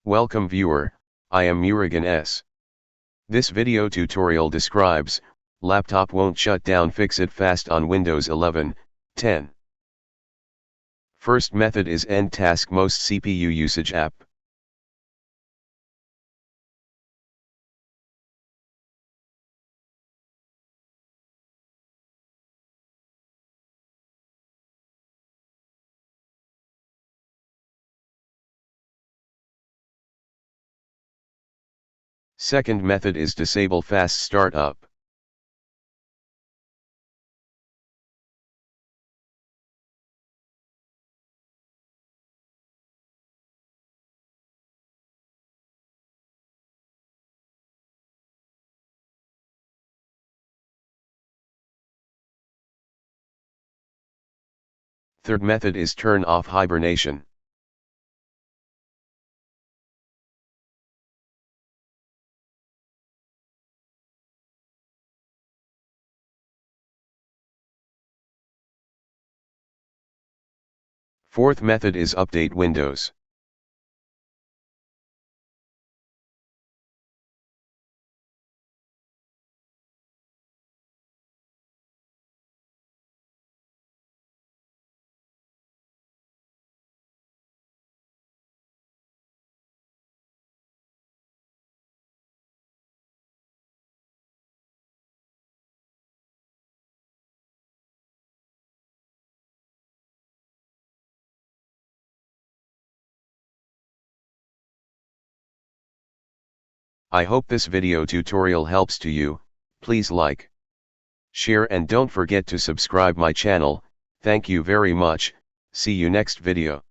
Welcome viewer, I am Murugan S. This video tutorial describes, laptop won't shut down, fix it fast on Windows 11, 10. First method is end task most CPU usage app. Second method is disable fast startup. Third method is turn off hibernation. Fourth method is update Windows. I hope this video tutorial helps to you. Please like, share and don't forget to subscribe my channel. Thank you very much. See you next video.